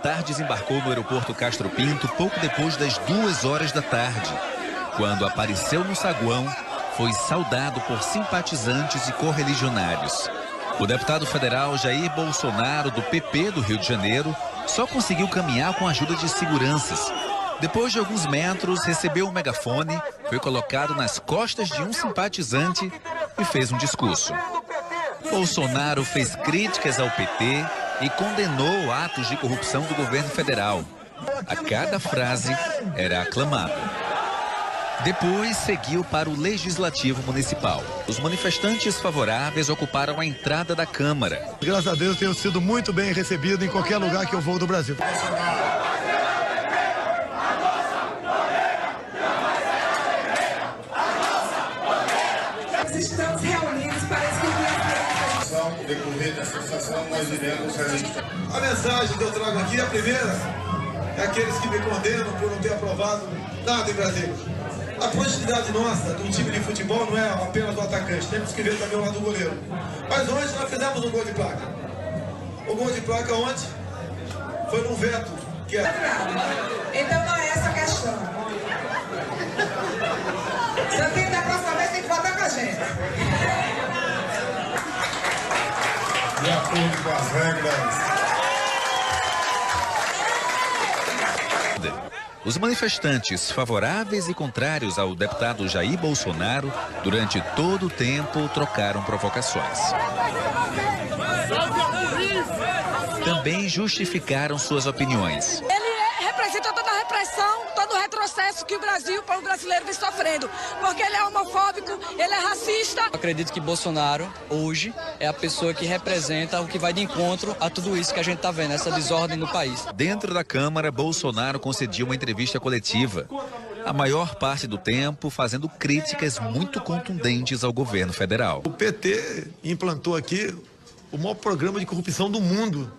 militar desembarcou no aeroporto Castro Pinto pouco depois das 2 horas da tarde. Quando apareceu no saguão, foi saudado por simpatizantes e correligionários. O deputado federal Jair Bolsonaro, do PP do Rio de Janeiro, só conseguiu caminhar com a ajuda de seguranças. Depois de alguns metros, recebeu um megafone, foi colocado nas costas de um simpatizante e fez um discurso. Bolsonaro fez críticas ao PT e condenou atos de corrupção do governo federal. A cada frase era aclamado. Depois seguiu para o Legislativo Municipal. Os manifestantes favoráveis ocuparam a entrada da Câmara. Graças a Deus, tenho sido muito bem recebido em qualquer lugar que eu vou do Brasil. Estamos reunidos para escrever no decorrer dessa sessão, nós iremos registrar. A mensagem que eu trago aqui, a primeira, é aqueles que me condenam por não ter aprovado nada em Brasília. A possibilidade nossa do time de futebol não é apenas o atacante, temos que ver também o lado do goleiro. Mas hoje nós fizemos um gol de placa. O gol de placa ontem foi num veto que é... Então não é essa a questão. Santana, da próxima vez tem que votar com a gente. De acordo com as regras. Os manifestantes favoráveis e contrários ao deputado Jair Bolsonaro, durante todo o tempo, trocaram provocações. Também justificaram suas opiniões. Ele representa toda a repressão, todo o retrocesso que o Brasil, o povo brasileiro, vem sofrendo. Porque ele é homofóbico, ele é racista. Acredito que Bolsonaro, hoje, é a pessoa que representa o que vai de encontro a tudo isso que a gente está vendo, essa desordem no país. Dentro da Câmara, Bolsonaro concediu uma entrevista coletiva. A maior parte do tempo fazendo críticas muito contundentes ao governo federal. O PT implantou aqui o maior programa de corrupção do mundo,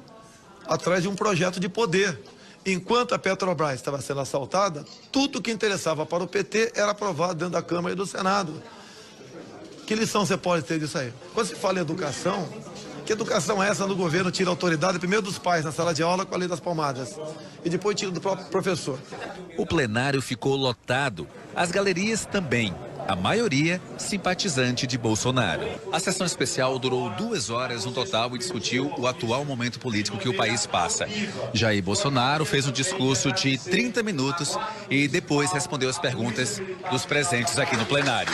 atrás de um projeto de poder. Enquanto a Petrobras estava sendo assaltada, tudo que interessava para o PT era aprovado dentro da Câmara e do Senado. Que lição você pode ter disso aí? Quando se fala em educação, que educação é essa no governo? Tira a autoridade primeiro dos pais na sala de aula com a lei das palmadas e depois tira do próprio professor. O plenário ficou lotado, as galerias também. A maioria simpatizante de Bolsonaro. A sessão especial durou 2 horas no total e discutiu o atual momento político que o país passa. Jair Bolsonaro fez um discurso de 30 minutos e depois respondeu as perguntas dos presentes aqui no plenário.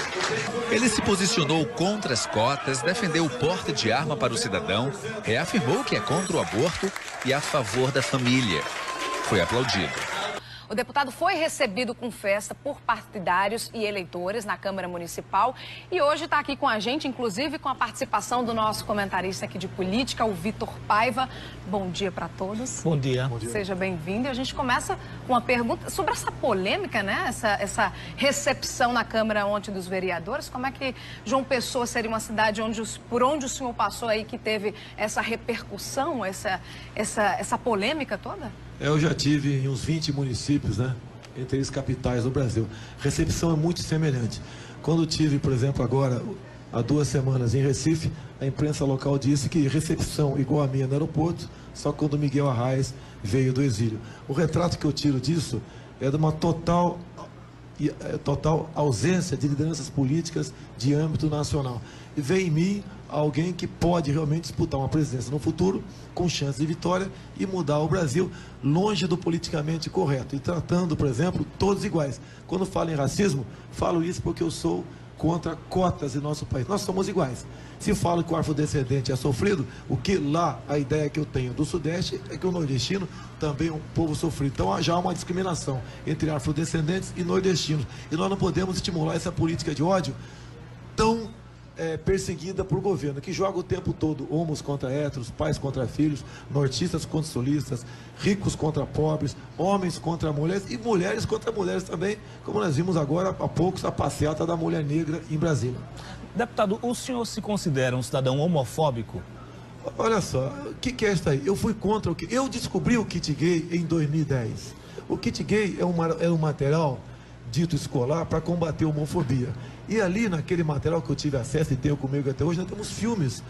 Ele se posicionou contra as cotas, defendeu o porte de arma para o cidadão, reafirmou que é contra o aborto e a favor da família. Foi aplaudido. O deputado foi recebido com festa por partidários e eleitores na Câmara Municipal e hoje está aqui com a gente, inclusive com a participação do nosso comentarista aqui de política, o Vitor Paiva. Bom dia para todos. Bom dia. Seja bem-vindo. E a gente começa com uma pergunta sobre essa polêmica, né? Essa recepção na Câmara ontem dos vereadores. Como é que João Pessoa seria uma cidade por onde o senhor passou aí que teve essa repercussão, essa polêmica toda? Eu já tive em uns 20 municípios, né, entre as capitais do Brasil. Recepção é muito semelhante. Quando tive, por exemplo, agora, há 2 semanas em Recife, a imprensa local disse que recepção igual a minha no aeroporto, só quando Miguel Arraes veio do exílio. O retrato que eu tiro disso é de uma total ausência de lideranças políticas de âmbito nacional. E vem em mim alguém que pode realmente disputar uma presidência no futuro, com chance de vitória e mudar o Brasil longe do politicamente correto. E tratando, por exemplo, todos iguais. Quando falo em racismo, falo isso porque eu sou contra cotas em nosso país. Nós somos iguais. Se falo que o afrodescendente é sofrido, o que lá, a ideia que eu tenho do Sudeste é que o nordestino também é um povo sofrido. Então já há uma discriminação entre afrodescendentes e nordestinos. E nós não podemos estimular essa política de ódio tão perseguida por governo, que joga o tempo todo homos contra héteros, pais contra filhos, nortistas contra sulistas, ricos contra pobres, homens contra mulheres e mulheres contra mulheres também, como nós vimos agora há poucos a passeata da mulher negra em Brasília. Deputado, o senhor se considera um cidadão homofóbico? Olha só, o que é isso aí? Eu fui contra o que... Eu descobri o kit gay em 2010. O kit gay é um material dito escolar para combater a homofobia. E ali, naquele material que eu tive acesso e tenho comigo até hoje, nós temos filmes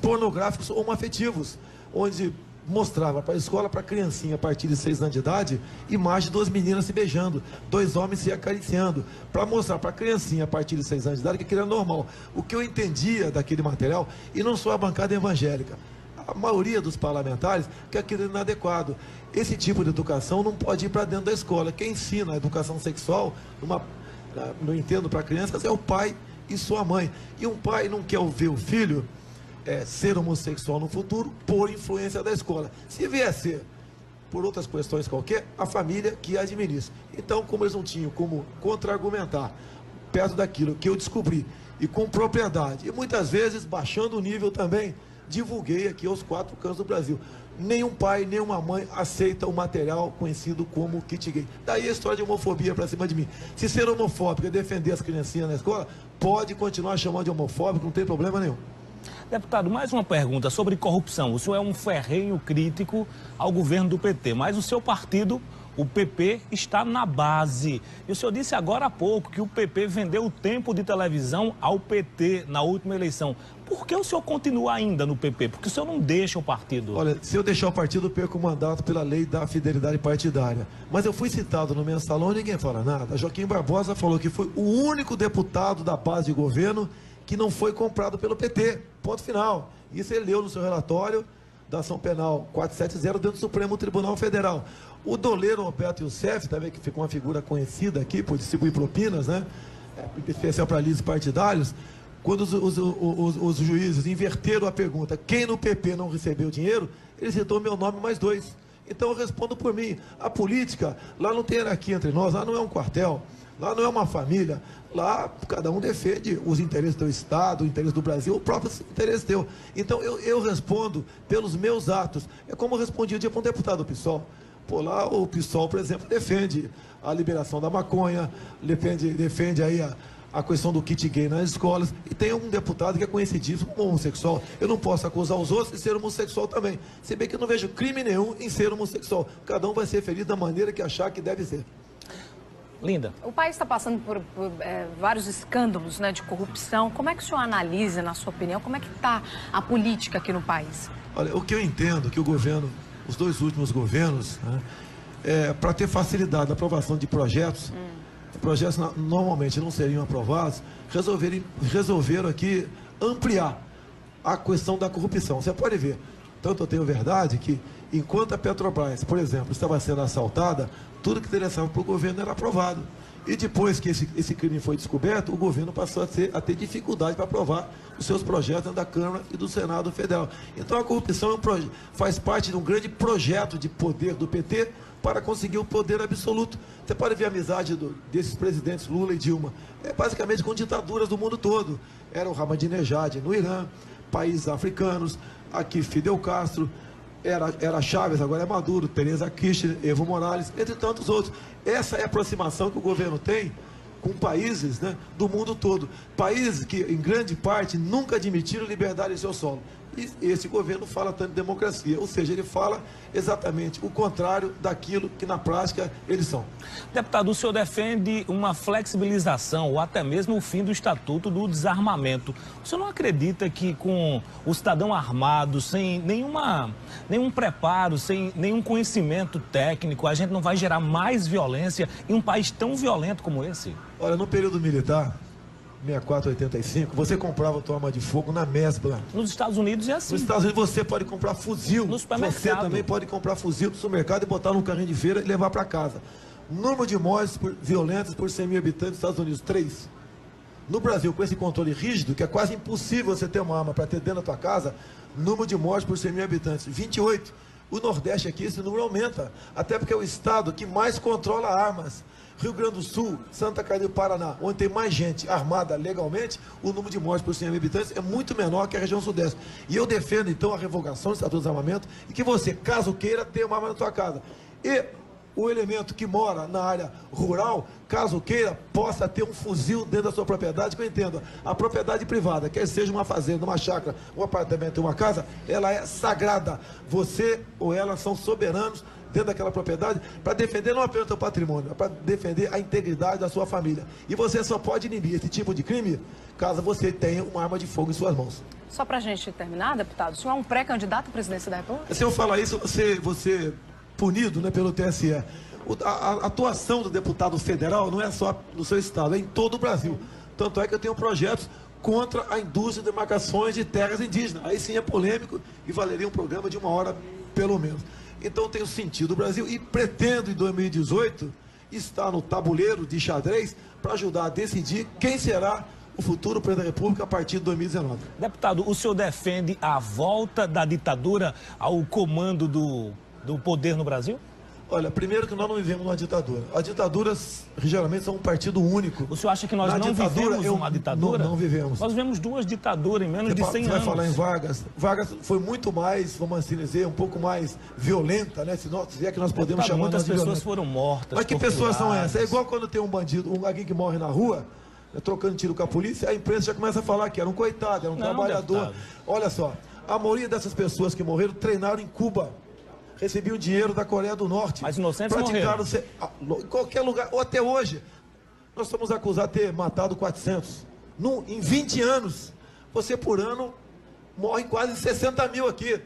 pornográficos homoafetivos, onde mostrava para a escola, para a criancinha a partir de 6 anos de idade, imagem de 2 meninas se beijando, 2 homens se acariciando, para mostrar para a criancinha a partir de 6 anos de idade que aquilo era normal. O que eu entendia daquele material, e não só a bancada evangélica, a maioria dos parlamentares, que aquilo é inadequado. Esse tipo de educação não pode ir para dentro da escola. Quem ensina a educação sexual, não entendo, para crianças, é o pai e sua mãe. E um pai não quer ver o filho ser homossexual no futuro por influência da escola. Se vier a ser por outras questões qualquer, a família que administra. Então, como eles não tinham como contra-argumentar perto daquilo que eu descobri, e com propriedade, e muitas vezes baixando o nível também, divulguei aqui aos 4 cantos do Brasil. Nenhum pai, nenhuma mãe aceita o material conhecido como kit gay. Daí a história de homofobia para cima de mim. Se ser homofóbico é defender as criancinhas na escola, pode continuar chamando de homofóbico, não tem problema nenhum. Deputado, mais uma pergunta sobre corrupção. O senhor é um ferrenho crítico ao governo do PT, mas o seu partido, o PP, está na base. E o senhor disse agora há pouco que o PP vendeu o tempo de televisão ao PT na última eleição. Por que o senhor continua ainda no PP? Porque o senhor não deixa o partido? Olha, se eu deixar o partido, eu perco o mandato pela lei da fidelidade partidária. Mas eu fui citado no mensalão e ninguém fala nada. Joaquim Barbosa falou que foi o único deputado da base de governo que não foi comprado pelo PT. Ponto final. Isso ele leu no seu relatório da ação penal 470 dentro do Supremo Tribunal Federal. O doleiro Roberto Youssef, também, que ficou uma figura conhecida aqui por distribuir propinas, né? Especial para lisos partidários. Quando os juízes inverteram a pergunta, quem no PP não recebeu dinheiro, ele citou meu nome mais 2. Então eu respondo por mim. A política, lá não tem hierarquia entre nós, lá não é um quartel, lá não é uma família, lá cada um defende os interesses do Estado, o interesse do Brasil, o próprio interesse teu. Então eu respondo pelos meus atos. É como eu respondi um dia para um deputado do PSOL. Pô, lá o PSOL, por exemplo, defende a liberação da maconha, defende aí a questão do kit gay nas escolas, e tem um deputado que é conhecidíssimo como homossexual. Eu não posso acusar os outros de ser homossexual também. Se bem que eu não vejo crime nenhum em ser homossexual. Cada um vai ser feliz da maneira que achar que deve ser. Linda. O país está passando por vários escândalos, né, de corrupção. Como é que o senhor analisa, na sua opinião, como é que está a política aqui no país? Olha, o que eu entendo que o governo, os 2 últimos governos, né, para ter facilidade na aprovação de projetos normalmente não seriam aprovados, resolveram aqui ampliar a questão da corrupção. Você pode ver, tanto eu tenho verdade que enquanto a Petrobras, por exemplo, estava sendo assaltada, tudo que interessava para o governo era aprovado. E depois que esse crime foi descoberto, o governo passou a ter dificuldade para aprovar os seus projetos dentro da Câmara e do Senado Federal. Então a corrupção faz parte de um grande projeto de poder do PT para conseguir o poder absoluto. Você pode ver a amizade desses presidentes Lula e Dilma. Basicamente com ditaduras do mundo todo. Era o Ahmadinejad no Irã, países africanos, aqui Fidel Castro, era Chávez, agora é Maduro, Teresa Kirchner, Evo Morales, entre tantos outros. Essa é a aproximação que o governo tem com países, né, do mundo todo. Países que, em grande parte, nunca admitiram liberdade em seu solo. E esse governo fala tanto de democracia, ou seja, ele fala exatamente o contrário daquilo que na prática eles são. Deputado, o senhor defende uma flexibilização ou até mesmo o fim do Estatuto do Desarmamento. O senhor não acredita que com o cidadão armado, sem nenhum preparo, sem nenhum conhecimento técnico, a gente não vai gerar mais violência em um país tão violento como esse? Olha, no período militar, 64, 85, você comprava tua arma de fogo na mesbla. Nos Estados Unidos é assim. Nos Estados Unidos você pode comprar fuzil. No supermercado. Você também pode comprar fuzil do supermercado e botar num carrinho de feira e levar para casa. Número de mortes violentas por 100 mil habitantes dos Estados Unidos, 3. No Brasil, com esse controle rígido, que é quase impossível você ter uma arma para ter dentro da tua casa, número de mortes por 100 mil habitantes, 28. O Nordeste aqui, esse número aumenta. Até porque é o estado que mais controla armas. Rio Grande do Sul, Santa Catarina e Paraná, onde tem mais gente armada legalmente, o número de mortes por 100 mil habitantes é muito menor que a região sudeste. E eu defendo, então, a revogação do Estatuto do Desarmamento e que você, caso queira, tenha uma arma na tua casa. E o elemento que mora na área rural, caso queira, possa ter um fuzil dentro da sua propriedade, que eu entendo. A propriedade privada, quer seja uma fazenda, uma chácara, um apartamento, uma casa, ela é sagrada. Você ou ela são soberanos dentro daquela propriedade para defender não apenas o seu patrimônio, mas para defender a integridade da sua família. E você só pode inibir esse tipo de crime caso você tenha uma arma de fogo em suas mãos. Só para a gente terminar, deputado, o senhor é um pré-candidato à presidência da República? Se eu falar isso, você punido, né, pelo TSE. A atuação do deputado federal não é só no seu estado, é em todo o Brasil. Tanto é que eu tenho projetos contra a indústria de demarcações de terras indígenas. Aí sim é polêmico e valeria um programa de 1 hora, pelo menos. Então tenho sentido o Brasil e pretendo, em 2018, estar no tabuleiro de xadrez para ajudar a decidir quem será o futuro presidente da República a partir de 2019. Deputado, o senhor defende a volta da ditadura ao comando do poder no Brasil? Olha, primeiro que nós não vivemos numa ditadura. As ditaduras, geralmente, são um partido único. O senhor acha que nós não vivemos uma ditadura? Não vivemos. Nós vivemos 2 ditaduras em menos de 100 anos. Você vai falar em Vargas. Vargas foi muito mais, vamos assim dizer, um pouco mais violenta, né? Se é que nós podemos chamar de violenta. Muitas pessoas foram mortas. Mas que pessoas são essas? É igual quando tem um bandido, alguém que morre na rua, trocando tiro com a polícia, a imprensa já começa a falar que era um coitado, era um trabalhador. Deputado. Olha só, a maioria dessas pessoas que morreram treinaram em Cuba. Recebiam dinheiro da Coreia do Norte. Mas inocentes morreram. Em qualquer lugar, ou até hoje. Nós somos acusados de ter matado 400. Em 20 anos, você por ano morre quase 60 mil aqui.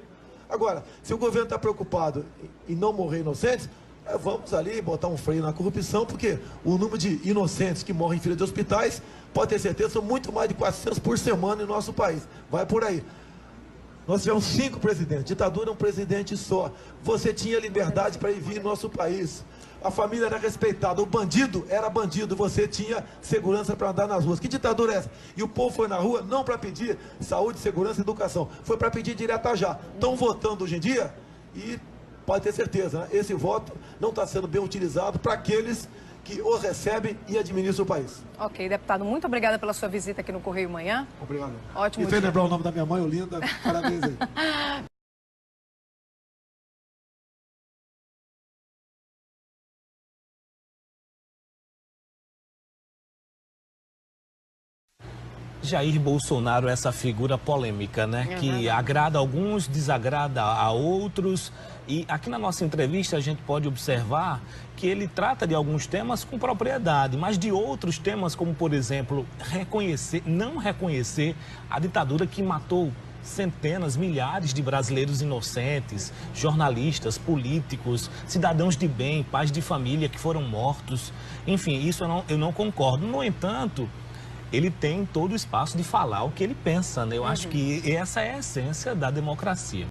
Agora, se o governo está preocupado em não morrer inocentes, vamos ali botar um freio na corrupção, porque o número de inocentes que morrem em fila de hospitais, pode ter certeza, são muito mais de 400 por semana em nosso país. Vai por aí. Nós tivemos 5 presidentes. Ditadura é um presidente só. Você tinha liberdade para ir vir no nosso país. A família era respeitada. O bandido era bandido. Você tinha segurança para andar nas ruas. Que ditadura é essa? E o povo foi na rua não para pedir saúde, segurança e educação. Foi para pedir direto já. Estão votando hoje em dia e pode ter certeza, né? Esse voto não está sendo bem utilizado para aqueles que o recebem e administram o país. Ok, deputado, muito obrigada pela sua visita aqui no Correio Manhã. Obrigado. Ótimo. Me fez lembrar o nome da minha mãe, Olinda. Parabéns aí. Jair Bolsonaro é essa figura polêmica, né? Que agrada a alguns, desagrada a outros. E aqui na nossa entrevista a gente pode observar que ele trata de alguns temas com propriedade, mas de outros temas, como por exemplo, não reconhecer a ditadura que matou centenas, milhares de brasileiros inocentes, jornalistas, políticos, cidadãos de bem, pais de família que foram mortos. Enfim, isso eu não concordo. No entanto, ele tem todo o espaço de falar o que ele pensa, né? Eu acho que essa é a essência da democracia.